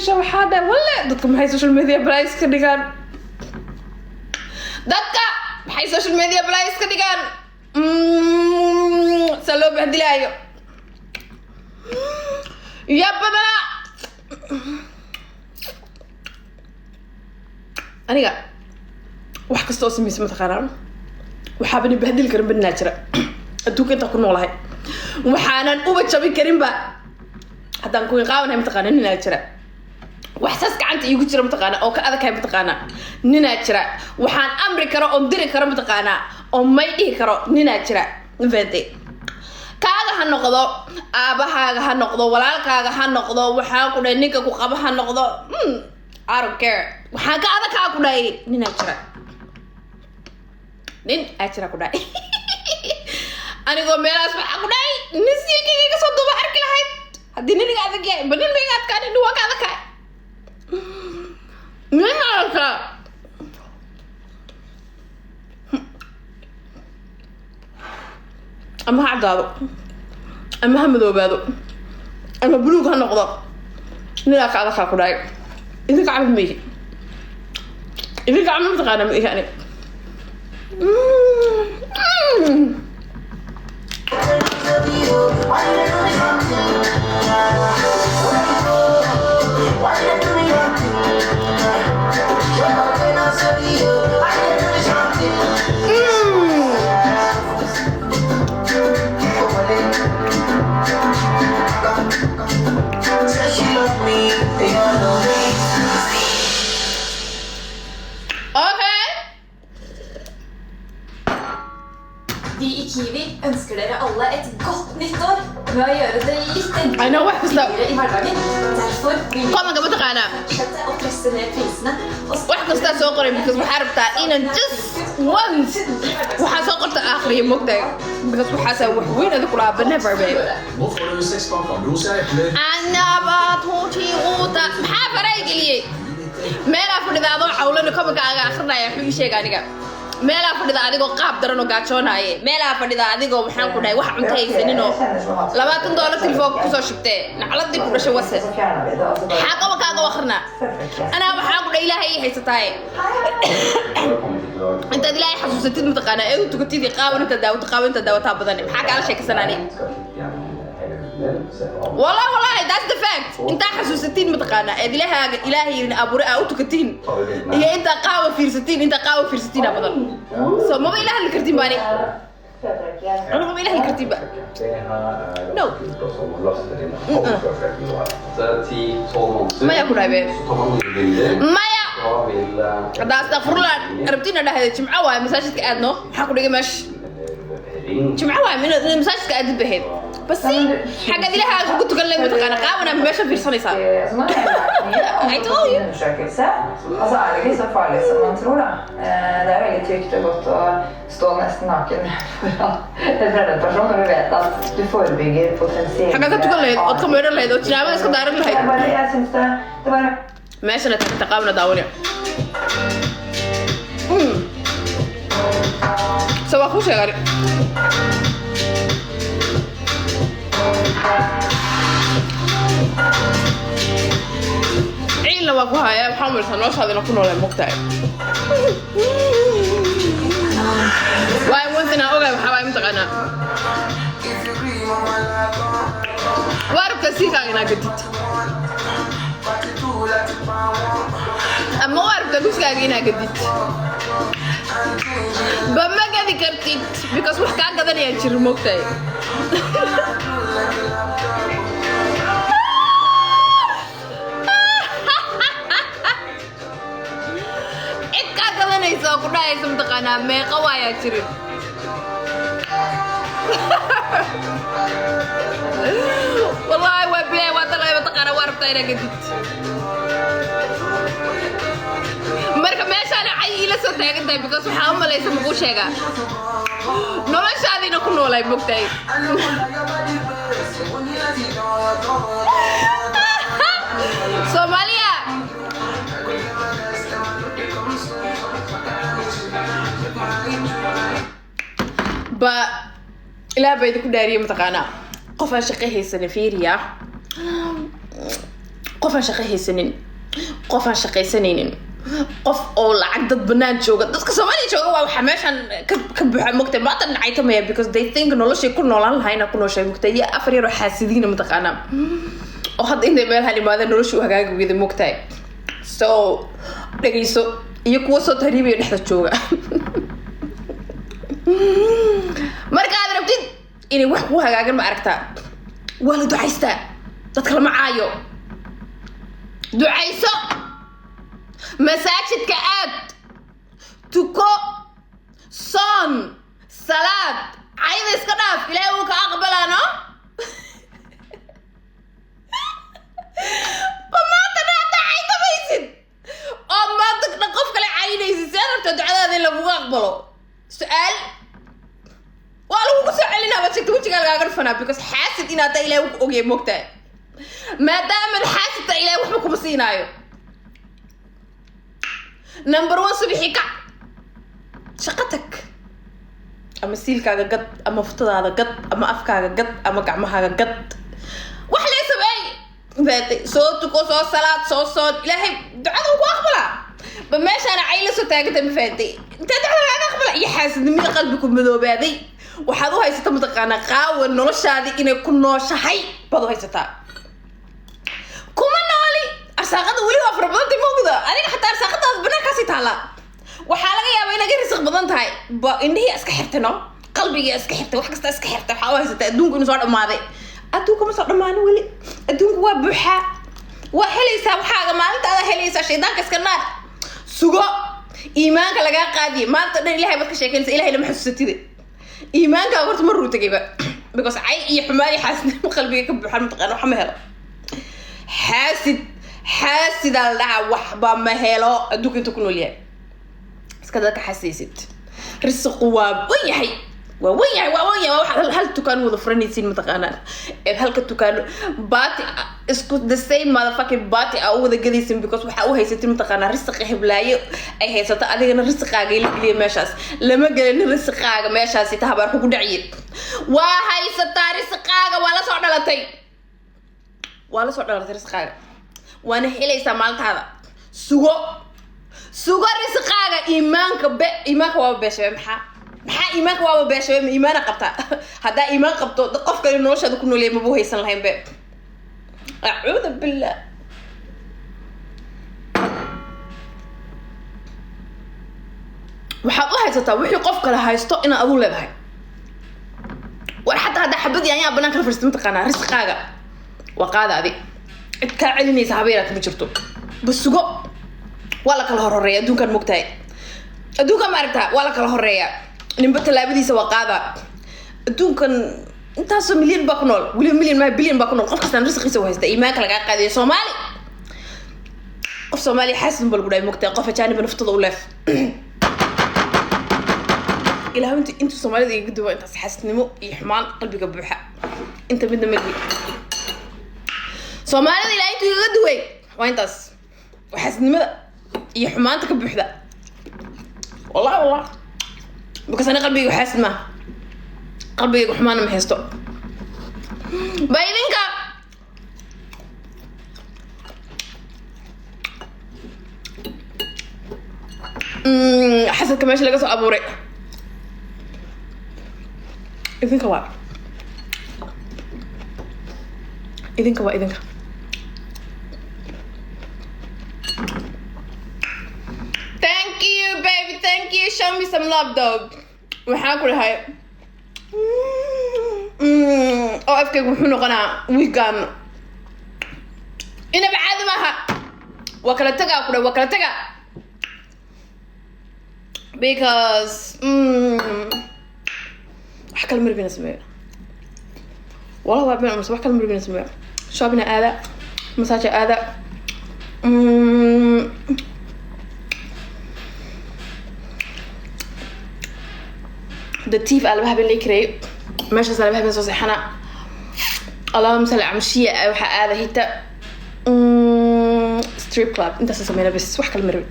gasha waxaa dhaa walle dadka maxay social media price ka dhigaan dadka maxay social media price ka dhigaan salo bahdilaayo ya baba aniga wax kasta oo sameysay mataqaanaa waxaabani bahdil karin badnaa jira adduunka inta ku noolahay waxaanan uba jabin karinba haddaan ku qaawanahay mataqaana ninaa jira wax saas gacanta iigu jira mataqaana oo ka adaghay mataqaana ninaa jira waxaan amri karo oo diri karo mataqaana oo may dhihi karo ninaa jira fahantay kaaga ha noqdo aabahaaga ha noqdo walaalkaaga ha noqdo waxaan ku dhahay ninka ku qaba ha noqdo I don't care waxaan ka adagkaa ku dhahay ninaa jira nin aa jira ku dhahay anigoo meelaas waxaa ku dhahay nin siilkayga ka soo duuba arki lahayd haddii niniga adag yahay ba nin mayga adkaa nin waa ka adagkaa nin adagkaa ama ha caddaado ama ha madoobaado ama buluug ha noqdo ninaa ka adagkaa ku dhahay idinka camid maihi idinka camid mataqaana maihi anig Kiwi ønsker dere alle et godt nyttår med å gjøre det litt enklere I hverdagen. Derfor vil vi fortsette å presse ned prisene. wax kasta soo qoray because waxaa rabtaa inaan just once waxaa soo qorta akhriyo mogtahay because waxaasaa wax weyn adi kulaa never babe Nå får du 6 pakker rosa epler. maxaa faray geliyey meelaa fadhida adoo cawlana komakaaga akhrinaya wuxuu ii sheega aniga meelaa fadhida adigoo qaab daran oo gaajoonaye meelaa fadhida adigoo waxaan ku dhahay wax cunto haysaninoo $20 telefoonka kusoo shubtee nacladii ku dhashay wase maxaa komakaaga akhrina anaa waxaa ku dhahay ilaahay ii haysataaye intaad ilaahay xasuusatid mataqaanaa ee u tukatid qaawan inta daawataa badan maxaa kaala sheekaysanani والله that's the fact انت حسوستين متقانا الهي ابوري او تكتين هي انت قاوه فيرستين ابدا سو ما اله اللي كرتين باني انا ما اله اللي كرتين بقى نو ما ياكل هاي ما يا هذا استغفر الله ربتينا ده جمعه واي مساجدك ادنو حكو دغ ماش جمعه واي من مساجدك اد بهيد بس حاجه دي لها كنت قال لك متقانا قاونا ماشي في صنيصه I told you undersøkelse. Altså er det ikke så farlig som man tror da. Det er veldig trygt og godt å stå nesten naken foran en fremmed person når du vet at du forebygger potensielle... حاجه كنت قال لك اتخمر لها ده تنام اسكو دار لها Jeg synes det var... ماشي انا تقاونا داوني سوا خوش يا غريب عيلنا واقوها يا محمد سنوش هذا نكون ولا مقتعب واي وانتنا اوغا بحواي متقنا وارب تسيخا غنا قديت اما وارب تلوسكا غنا قديت بما قدي كرتيت because وحكا قدن ينشر مقتعب soo ku dhayso mtaqaana meeqa waaya jirin wallahi waa bilay waa talay mtaqaana warabta ina gadid marka meeshaan ay ila soo taagantahay because waxa u malaysa muku sheega noloshaadina ku noolay bogtay Somalia ba ilaa bayda ku dhaariye mataqaana qof aan shaqo haysan fiiriya qofaan shaqo haysanin qofaan shaqaysanaynin qof oo lacag dad banaan jooga dadka Soomaaliya jooga waa waxa meeshan ka buuxa mugtay maanta dhacay tamaya because they think noloshay ku noolaan lahayna ku nooshay mugtay ya afar yar xaasidiina mataqaana oo had inay meel hal imaada noloshu hagaaga wada mugtay so dhageyso iyo kuwa soo tariibay dhexda jooga marka aad rabtid inay wax ku hagaagan ma aragtaa waa la ducaystaa dadka lama caayo ducayso masaajidka aad tuko son salaad cayda iska dhaaf ilaahay uu ka aqbalaano maanta dhaata cayda baysid oo maanta qof kale caynaysid si rabta ducadaada in lagu aqbalo su'aal waa lagu soo celinaa wajigta wajiga lagaaga fanaa because xaasid inaad ilaahay u ogyahay moogtahay maadaama xaasidta ilaahay waxba kuma siinaayo number 1 subixi ka shaqatak ama siilkaaga gad ama futadaada gad ama afkaaga gad ama gacmahaaga gad wax la sabay baatay soo tuko soo salaad soo ilaahay ducada ugu aqbala ba meeshana cayla soo taagtay ma faatay inta ducada laga aqbala iyo xaasidnimada qalbigu madoobaaday waxaad u haysataa mataqaana qaawan noloshaadii inay ku nooshahay baad u haysataa kuma nooli arsaaqada wali waa farbadantay moogda adiga xataa arsaaqadaas banaankaasi taala waxaa laga yaabaa inaad risq badan tahay ba indhihii iska xirtano qalbigii iska xirtay wax kasta iska xirtay waxa u haysataa adduunku inuu soo dhamaaday adduunku ma soo dhamaano wali adduunku waa buuxa waa helaysaa waxaaga maalinta aad helaysaa shaydaanka iska naar sugo iimaanka laga qaadiyo maanta dhan ilaahay baad ka sheekeynaysa ilaahay lama xasuusatide iimaanka horta ma ruutagay ba because ay iyo xumaani xaasidnimo qalbiga ka buuxan mataqaana waxa ma helo حاسد على وحبة مهلا أدوك أنت كنوا ليه كذا كحسيسد رزق ويحي هل تكانوا ظفرني سين متقانا هل كتكانوا باتي اسكت the same motherfucking باتي أو ذا جديسين because وحقوا هي ستين متقانا رزق هبلاي أي هي ستا أدينا رزق عاجل لي ماشاس لما قلنا رزق عاج ماشاس يتهبر كوكو دعيد وهاي ستا رزق عاج ولا صعد على رزق عاج وانا هليسا مالت هذا سوغو رزقاga iimaanka waa beeshay maxaa iimaanka waa beeshay iimaana qabta hada iimaan qabto qofka inuu noloshada ku nooleeyay ma buu haysan lahayn be a'uudu billah waxaad u haysataa wixii qof kale haysto in aad u leedahay war xataa hada xabad yaanya banaanka la fariisto mataqaana risqaaga waa qaadaadi cid ka celinaysa habeeraad ma jirto basugo wala kala horeeya adduunkan mugtahay adduunka ma aragtaa wala kala horeeya nimba talaabadiisa waa qaada adduunkan intaas milyan baa ku nool wali milyan ma bilyan baa ku nool qof kastaan risqiisa u haysta iimaanka laga qaadiyo Soomaali qof Soomaali xaasid bal guday mugtahay qof ajaanib naftada u leef ilaa inta Soomaalida iga duwa intaas xaasidnimo iyo xumaan qalbiga buuxa inta midna mid Soomaalida ilaa inta iga duway waa intaas waxaasnimada iyo xumaanta ka buuxda والله بس انا قلبي حاسد ما قلبي حمان ما هيستو بايدينك حسد كمان شي لقى ابوري اذنك Thank you, baby. Thank you. Show me some love, dog. waxaan ku dhahay oo afkaygu wuxuu noqonaa weekend ina bacaadi maaha waa kala tagaa because wax kale maribina sameeyo والله waa been wax kale maribina sameeyo shopping aada massage aada the teeth على بحب اللي كري ماشي على بحب صوصي حنا اللهم صل على مشيه waxa aada hita strip club inta sameeyna bas wax kale marbi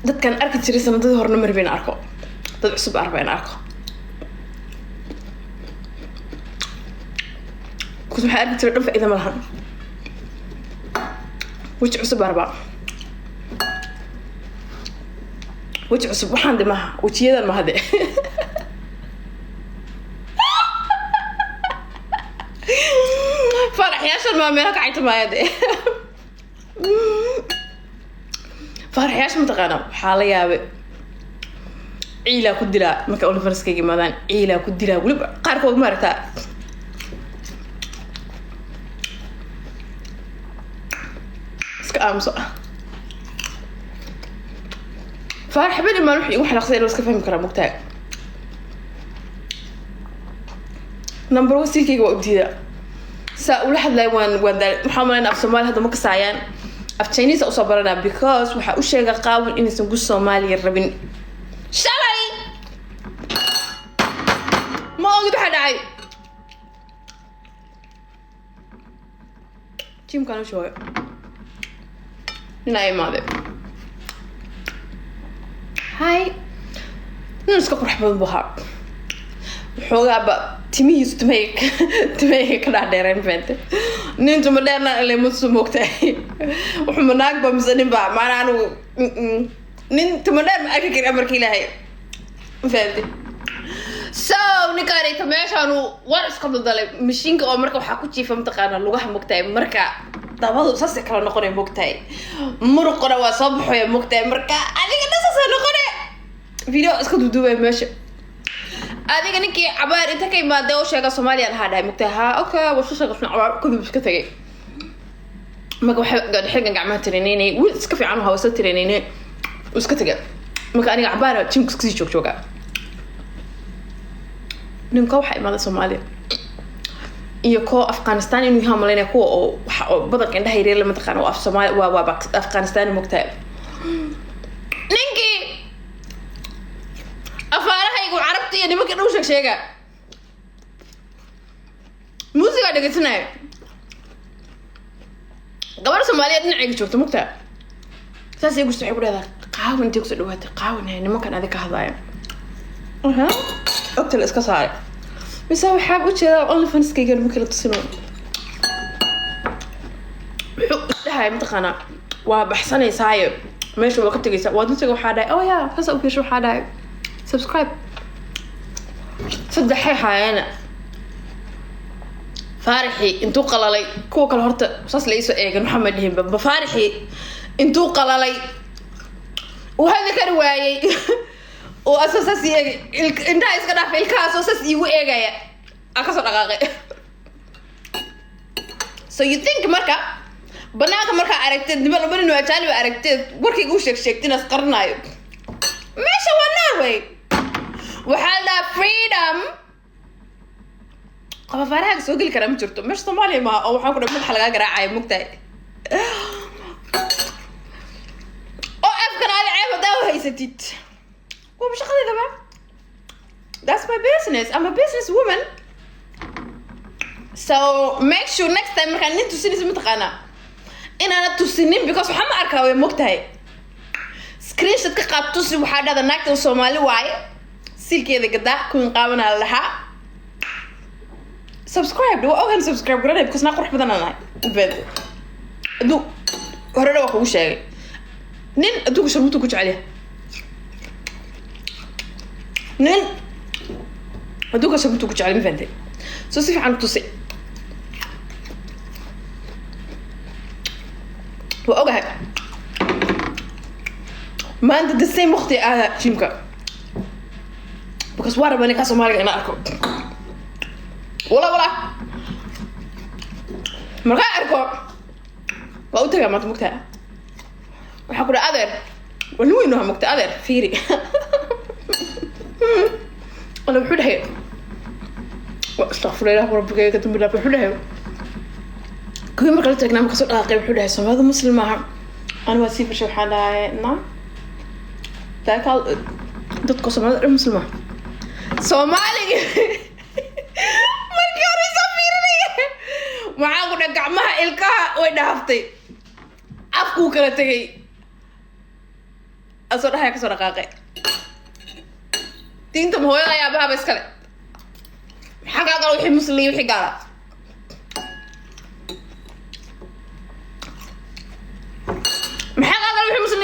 dadkan arki jiray sanadii horna marbi aan arko dad cusub arbaan arko kusu waxa arki jiray dhanfa idan malahan وجه عصب أربعة وجه عصب وحن دمها وجه هذا ما هذا فرح يا شو ما ملك عيت ما هذا فرح يا شو متقنا حاليا عيلة كدلا ما كأول فرس كي جمادان عيلة كدلا ولب قاركوا مرتا سكامسو فرح بين ما نروح يروح نقصير بس كيف كرا مقتاع نمبر وسيل كي وابتدا سأقول حد لا وان محاولة في الصومال هذا مكسعيان في تشاينيز أو صبرنا because وحا أشياء قاون إني سنقول الصومالي الربين شالي ما أقدر حد عاي كم كانوا شوي نايم هذا هاي نسكت قرح بالبحر وحوجا بقى تميز تميك كنا دايرين فهمت نينتو مدرنا اللي مسموكتاي وحمناك بمزنين بقى ما أنا نينتو مدرنا أكيد أمريكي لهاي فهمت نكاري تماشانو ورس قبل ذلك مشينك أمريكا وحكوتي فهمتقانا لغة مكتاي مركا دابا صاصي كلا نقولي مكتاي مرقنا وصبح يا مكتاي مركا عليك الناس نقولي فيديو اسكت دوبي ماشي هذيك نكي عبار انت كي ما داو شيغا سوماليا هذا مكتاها اوكي وشو شيغا في عبار كذب اسك تغي ما قاعد حلقه قاعد ما ترينيني واسك في عنها وسط ترينيني واسك تغي ما كان عباره تشمكس كسي جوجا نينكو waxay imaada Soomaaliya iyo ko Afghanistan inuu yahay malayna ko oo badanka indhaha yaryar lama taqaan oo af Soomaali waa Afghanistan mugtaa ninki afaarahaygu carabta iyo nimanka dhow sheega muusiga dhageysanay gabar Soomaaliyeed dhinacayga joogto mugtaa saas ay gusto xibreeda qaawan intii ku soo dhawaatay qaawan nimankan adiga ka hadlaaya أكتر إسكاسار بس هو حاب وجهه أول فنس كي قال ممكن تصيرون هاي متقنة وبحسن يسايب ماشي وقت تجي وادو تجو حدا أو يا هسه أوكي شو حدا سبسكرايب صدق حي أنا فارحي انتو قلالي كوكا الهرت صاص ليسو إيجن محمد هم بفارحي انتو قلالي وهذا كان وايي وأساسي إنت إسكنا في الكاس أساسي وإيجايا أكسر دقائق so you think مركا بناك مركا عرفت دبل بنو أجاني وعرفت وركي جوشك شكتنا سقرنايو ماشي وناوي وحالة freedom قبل فرق سوق الكلام جرتو مش صومالي ما أو حاكنا من حلقة قراعي مقتاي أو أفكر على عيب داو هاي ستيت ومش خلي ذا that's my business I'm a business woman so make sure next time مركان نين تسيني سمتقانا إن أنا تسينين because وحما أركاوي مقتاي سكرين شات كقاب تسي وحادا ذا ناكتو سومالي واي سيل كيدا قدا كون قاونا لها subscribe دو أوهن subscribe قراني because ناقو رح بدنا ناي بيد دو هرنا وخو شاي نين أدوك شرموتو كوش عليه نين هدوك شبتو كنت على مفندي سو سيف عن توسي وأوجه ما أنت دسي مختي على جيمكا بكس وارا بني كاسو مالك أنا أركو ولا مرقا أركو وأوتر يا ما تمكتها وحقول أذر ولو إنها مكتها أذر فيري أنا بحول هاي استغفر الله وربك يا كتب الله بحول هاي كل ما قلت لك نعم كسر أقي بحول هاي سما هذا مسلم معه أنا وسيف شو حدا نعم ذاك ضد قسم هذا مسلمة سومالي مركوري سفيرني معاه قد قعمها إلكا ويدهفتي أفكو كلا تجي أصور هاي كسر أقي تينتم هو يا بابا بس كله حاجة قالوا يحب مسلمي وحي قالت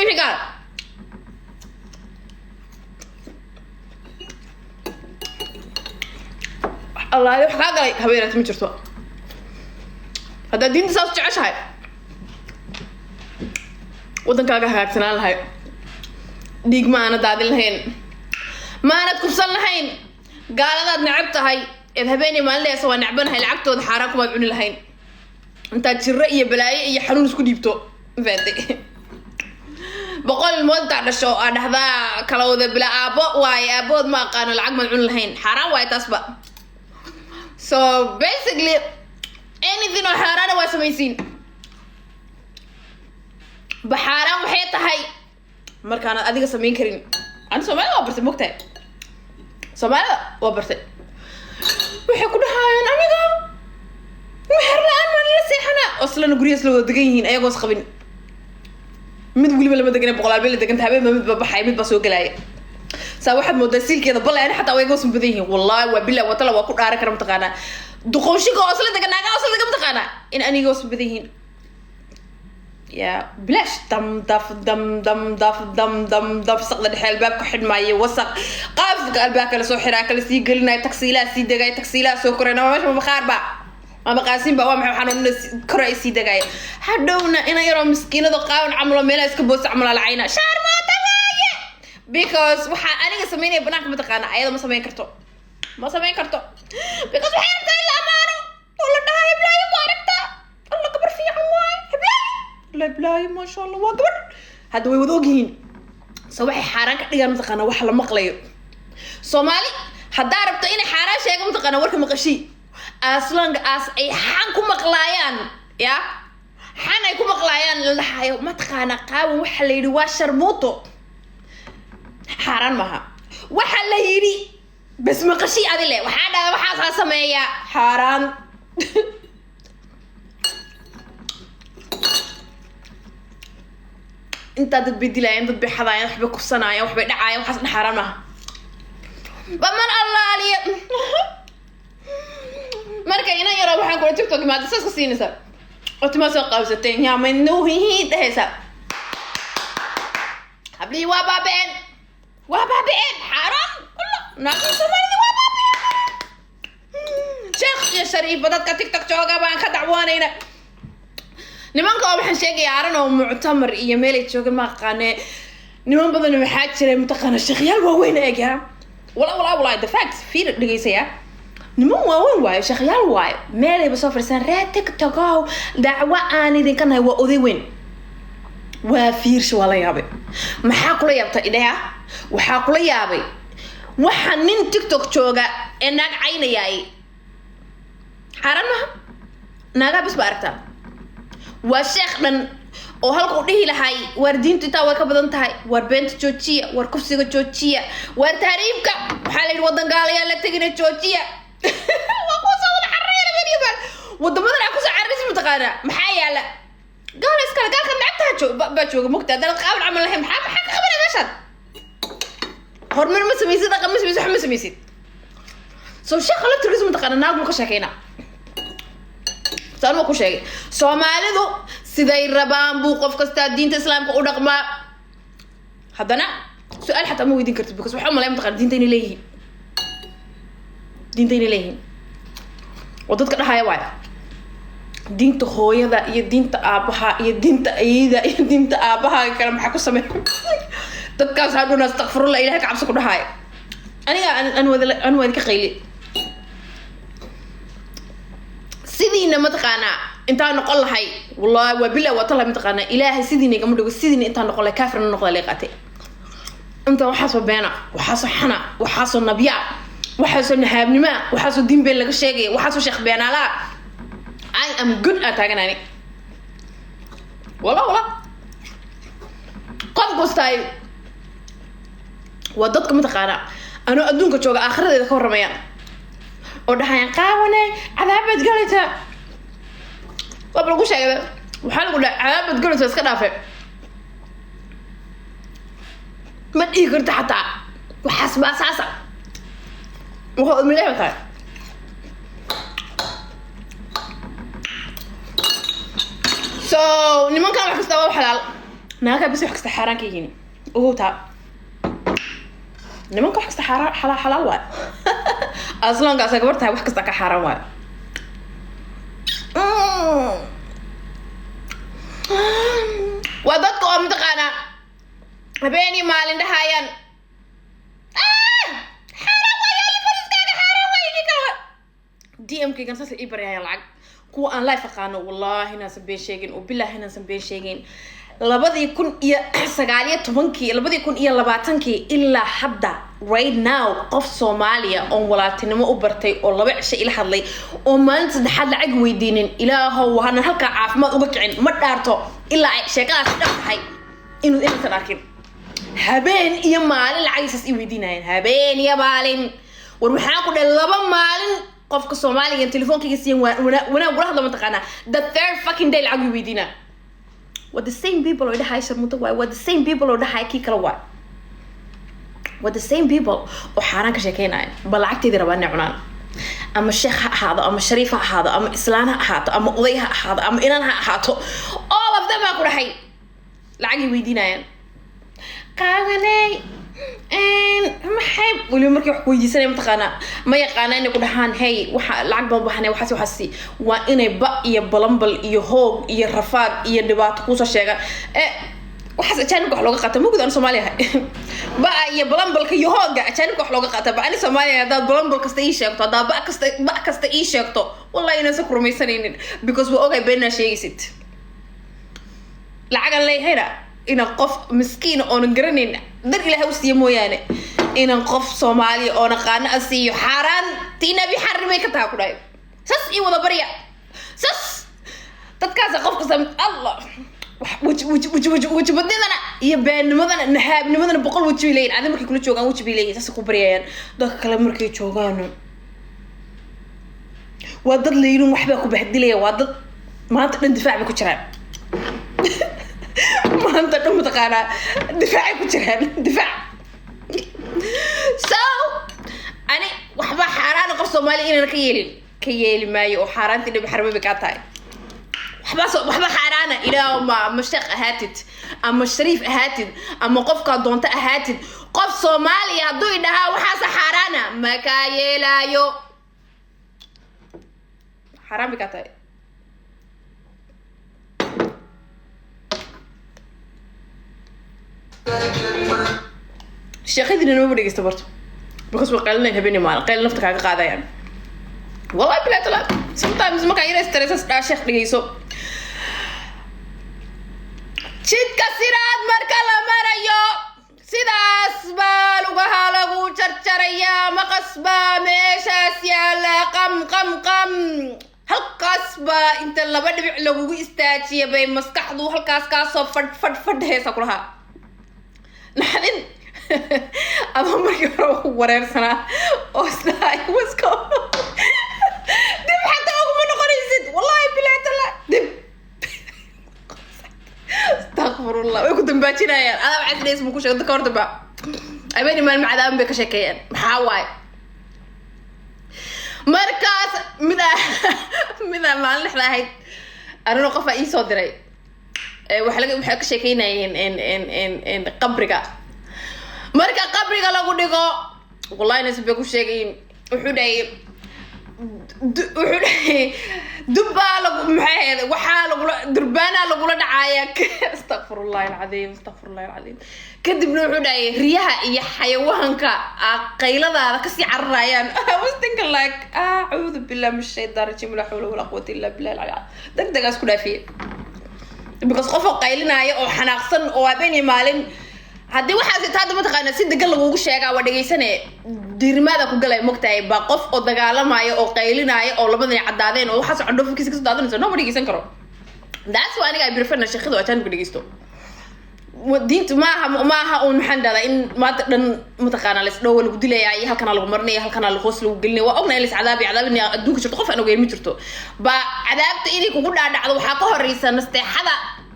wixii gaal الله يروح قاقلي هبيرة تمشرتوا هذا دين تساوي تعيش هاي ودن كاقا هاكتنا لهاي ديق ما أنا دادي لهين ما أنا تكبسل لهين قال هذا نعبت هاي اذهبيني ما لي سوى نعبن هاي لعبتو ذا حاركم وابعون لهين انت تشرقية بلاي يحلون اسكو ديبتو فاتي بقول المود تاع الشو أنا هذا كلو ذا بلا أبو واي أبو ما كان العقد مدعون لهين حرام واي تسبق so basically anything oo xaraana waa samaysiin baxaaraan waxay tahay markaan adiga samayn karin aan Soomaaliya waa bartay mogtahay Soomaaliya waa bartay waxay ku dhahaayeen aniga waxaan la'aan ma la seexana aslan guriga isla wada degan yihiin ayagoo isqabin mid waliba lama degan boqolaal beel degan habeen mid ba baxay mid ba soo galaya واحد مودسيل كذا بالله أنا حتى ويقوس بديه والله وبالله وطلع وأكون عارف كرم تقانا دخوشي قاصلة تقنا قاصلة تقنا تقانا إن أنا يقوس بديهين يا بلاش دم دف دم دم دف دم دم دف سقط الحال باك حد ما يوسق قاف قلبك لسو حراك لسي قلنا تكسيلات سي دقاي تكسيلات سكرنا ما مش مخاربة ما بقاسين بقى ما حنون كرأي سي دقاي حدونا إنا يرى مسكينة ذقاون عملوا ميلا يسكبوس عملوا العينة شعر ما because waxa aniga sameynay banaanka ma taqaana ayada ma sameyn karto because waxa yartay la amaano oo la dhahay iblaayo maaragta alla gabar fiican waay iblaayo ma sha Allah waa gabar hada way wada ogyihiin soo waxay xaraan ka dhigaan ma taqaana wax la maqlayo Soomaali hadaa rabto inay xaraan sheego ma taqaana warka maqashii as long as ay xan ku maqlaayaan ya xan ay ku maqlaayaan la dhahayo ma taqaana qaawan waxa la yiri waa sharmuuto حرام مها وحلا يري بس مقشي أدلة وحدا وحاسة سمية حرام أنت تبدي لا أنت بحضايا وحبك الصناعة وحبك دعاية وحاسة حرام مها بمن الله علي مركا هنا يرى وحنا كل تيك توك ما تسوس قصينة سب وتمسك قوستين يا منو هي تهسب حبلي وابابين وابابين حرام والله ناقص سمعني وابابين شيخ يا شريف بدك تيك توك جوجا بان كدعوانينا nimanka waxaan sheegay aaran oo mu'tamar iyo meel ay joogan ma qane niman badan waxaa jiray mutaqana shakhsiyaal waaweyn ee gaar wala the facts fiir dhigaysaya niman waaweyn waayo shakhsiyaal waayo meel ay soo farsan reed TikTok dacwa aan idin kanahay waa oday weyn waa fiirsho wala yaabay maxaa kula yaabta idhaa waxaa kula yaabay waxa nin TikTok jooga ee naag caynayay xaran ma naaga bis baarta waa sheekh dhan oo halka u dhihi lahay war diintu taa way ka badan tahay war beenta joojiya war kufsiga joojiya war taariifka waxa la yiri wadan gaalaya la tagina joojiya waa ku soo wada xareeyay video wadamada ku soo carrisay mutaqaana maxaa yaala gaal iska gaalka mactaa ba jooga mugtaa dad qaab amal lahayn maxaa ka qabanay meeshan hormar ma sameeysid dhaqan ma sameeysid ma sameeysid soo sheekh la tirkiis mutaqaana naag ma ka sheekayna سألوا كل شيء سومالي ذو سيداي الربان بو قف كستا دين الإسلام كو دقما هذا أنا سؤال حتى مو يدين كرتب بس وحوم لا يمتقن دين تاني ليه وضد كده هاي واحد دين تخوي ذا يدين تأبها يدين تأيدا يدين تأبها كلام حكوا سمع تكاس هادو نستغفر الله إلهك عبسك كده هاي أنا وذا كخيلي سيدينا متقانا انت نقول هاي والله وبلا وطلع متقانا إلهي سيدينا كم دقوا سيدينا انت نقول كافر نقول لقاتي انت وحاسو بينا وحاسو حنا وحاسو النبيا وحاسو نهابني ما وحاسو دين بين لك الشيء وحاسو شيخ بينا لا I am good at تاغناني والله قف قستاي وددك متقانا انا ادونك جوغا اخرده ka warramayaan oo dhaxayaan qaawane cadaabad galita wab lagu sheegay waxa lagu dhaxay cadaabad galita iska dhaafay ma dhigi karta xataa waxaas ba asaasa waxa uu miday tahay so nimanka wax kasta waa xalaal ناقة بس يحكي حرام كيجيني وهو تا نمك يحكي حرام حلال واي أصلاً قاعد سكبرتها وحكي استك حرام واي وضدك أم تقانا بيني مالين دهايان حرام واي اللي فرسكاك حرام واي نيكا دي ام كي كان ساسي إبريا العق كو أن لا يفقانو والله ناس بين شيئين وبالله ناس بين شيئين labadii 19 labadii 2020 ilaa hadda right now qof Soomaaliya oo walaaltinimo u bartay oo laba cisho ila hadlay oo maalinta saddexaad lacag weydiinin ilaahow waxaan halka caafimaad uga kicin ma dhaarto ilaa ay sheekadaas dhaxay inuu inta arkin habeen iyo maalin lacagis i weydiinayeen habeen iyo maalin war waxaan ku dhalay laba maalin qofka Soomaaliga telefoonkiisa siin wana guraha lama taqaana the third fucking day lacag weydiina what the same people oo dhahay sharmuto way what the same people oo dhahay kii kala way what the same people oo xaraan ka sheekeynay bal lacagteedii rabaan inay cunaan ama sheekh ha ahaado ama shariif ha ahaado ama islaan ha ahaato ama oday ha ahaado ama inaan ha ahaato all of them ku dhahay lacag weydiinayaan qaadanay maxay wali markii wax weydiisanay mataqaana ma yaqaana inay ku dhahaan hey waxa lacag baan baxnay waxaasi waa inay ba iyo balambal iyo hoog iyo rafaad iyo dhibaato ku soo sheegan waxaas ajaanibka wax looga qaataa ma gudan Soomaaliya ba iyo balambalka iyo hooga ajaanibka wax looga qaataa ba ani Soomaaliya hada balambal kasta ii sheegto hada ba kasta ii sheegto wallahi inaan soo rumaysanaynin because waa ogay beenna sheegaysid lacag leeyahayna إن قف مسكين أو نقرنين در إلى هوسية مويانة إن قف صومالي أو نقانا أسيو حاران تينا بيحرمي كتها كراي سس إيه ولا بريا سس تتكاسى قف قسم الله وش بدي أنا يبان مثلا نحاب مثلا بقول وش بيلين عادي مركي كل شوغان وش بيلين سس كبريان ده كلام مركي شوغانو وضد لينو محبك وبهدلي وضد ما أنت ندفع بكتشران ما أنت كم تقارن دفاعي كتير دفاع so أنا وحبا حران قف صومالي إنا كيالي ماي وحران تني بحرمي بكاتاي وحبا حران إلى ما مشتاق أهاتت أما الشريف أهاتت أما قف كادونتا أهاتت قف صومالي هدو إنها وحاس حرانا ما كايلا يو حرام بكاتاي الشيخين إنه ما بدي استبرت بس وقالنا هبني مال قال نفتك على قاعدة يعني والله بلا طلع sometimes ما كان يسترس الشيخ بيجيسو شيت كسرات مركلا مريو سيداس بالوجها لغو شرشريا مقصبة ميشاس يلا قم هالقصبة انت اللي بدي لغو استاجي بين مسكحدو هالكاس فد هيسا كلها نحن أنا مرة أروح ورير سنة أصلاً وسكو دم حتى أقوم من غريزة والله بلا تلا دم استغفر الله وكنت مباشرة يعني أنا بعد ليش مكوش ذكرت بقى أبيني ما المعدام بكشكيان محاواي مركز مذا ما نحنا هيد أنا نقف أي صدري وحلاقي كشكينا إن قبرك marka qabriga lagu dhigo wallahi nasib ku sheegay wuxuu dhahay dubba lagu maxay waxa lagu durbaana lagu dhacaya astaghfirullah alazim kadibna wuxuu dhahay riyaha iyo xayawaanka qayladaada ka sii cararayaan I was thinking like a'udhu billahi minash shaytanir rajim la hawla wala quwwata illa billah degdegaas ku dhaafiyay because qof qaylinaya oo xanaaqsan oo habeen maalin هذا واحد هذا ما تقارن سيد قال له وش يا قاعد يجيسني دير ماذا كقول مقطعي بقف أو دجالة معي أو قيلناي أو لبني عدادين أو حس عنده في كيس دادين so nobody يجيسن كرو that's why أنا قاعد بريفر نشيخ ذو عشان بدي يجيستو ودينت معها أون محندا لأن ما تقدر متقارن لس لو اللي بدي لي هل كان على مرني هل كان على خصل وقلني وأغنى لس عذاب إني أدوك شرط خوف أنا جاي مترتو بعذاب تيني كقول على وحقه الرئيس نستحدا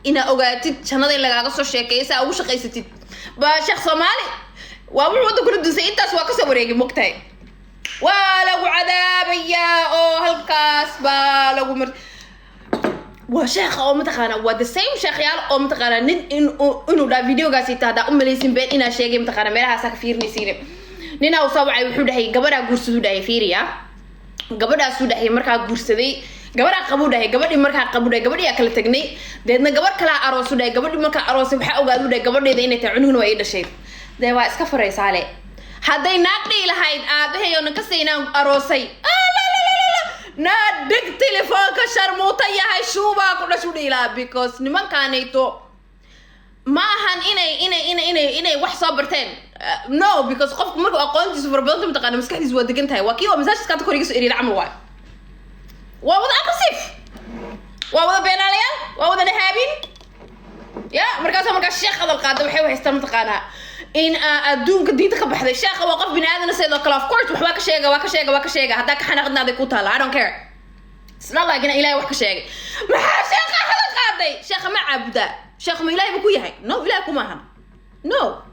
إن أوقات شنادي اللي قاعد صور شيء كيسة أو شيء قيستي بشخص صومالي وابو كل الدوسين تاس واكس وريجي مقتاي ولو عذابيا او هالكاس بالو وشيخ أو متقانا و the same شيخ يال أو متقانا إنه دا فيديو قاسي تهدا مليسين بين إنا شيء متقانا ملها ساك فيرني سيني نينا وصابع يحود هي قبرة قرص ده فيريا قبرة سودا هي مركا قرص ذي قبرة قبوده هي قبرة مركا قبوده قبرة يأكل تجني ده قبرة كلا أروس ده قبرة مركا أروس بحق وقالوا ده قبرة ده إنه تعنون ويدا شيء ده واس كفر يسالي هذا ينقلي لهاي هذا يوم كسينا أروسي نادق تليفون كشرموطة يا هاي شو باكل شو ديلا because نمان كانيتو ما هن إني wax soo barteen no because qofku markuu aqoontiisu farbadanta mutaqaana maskaxdiisu waa degan tahay waa kii waa message ka korigiisu iriir camal waay waa wada aggressive waa wada beenalayaan waa wada nahaabin ya markaas sheekh hadal qaado waxay haystaan mutaqaana in adduunka diinta ka baxday sheekha waa qof bini'aadan sidoo kale of course wax waa ka sheega hadaa ka xanaaqnaade ku taala I don't care it's not like ilaahay wax ka sheegay maxaa sheekha hadal qaaday sheekha ma caabuda sheekha ma ilaahay ku yahay no ilaahay kuma ahan no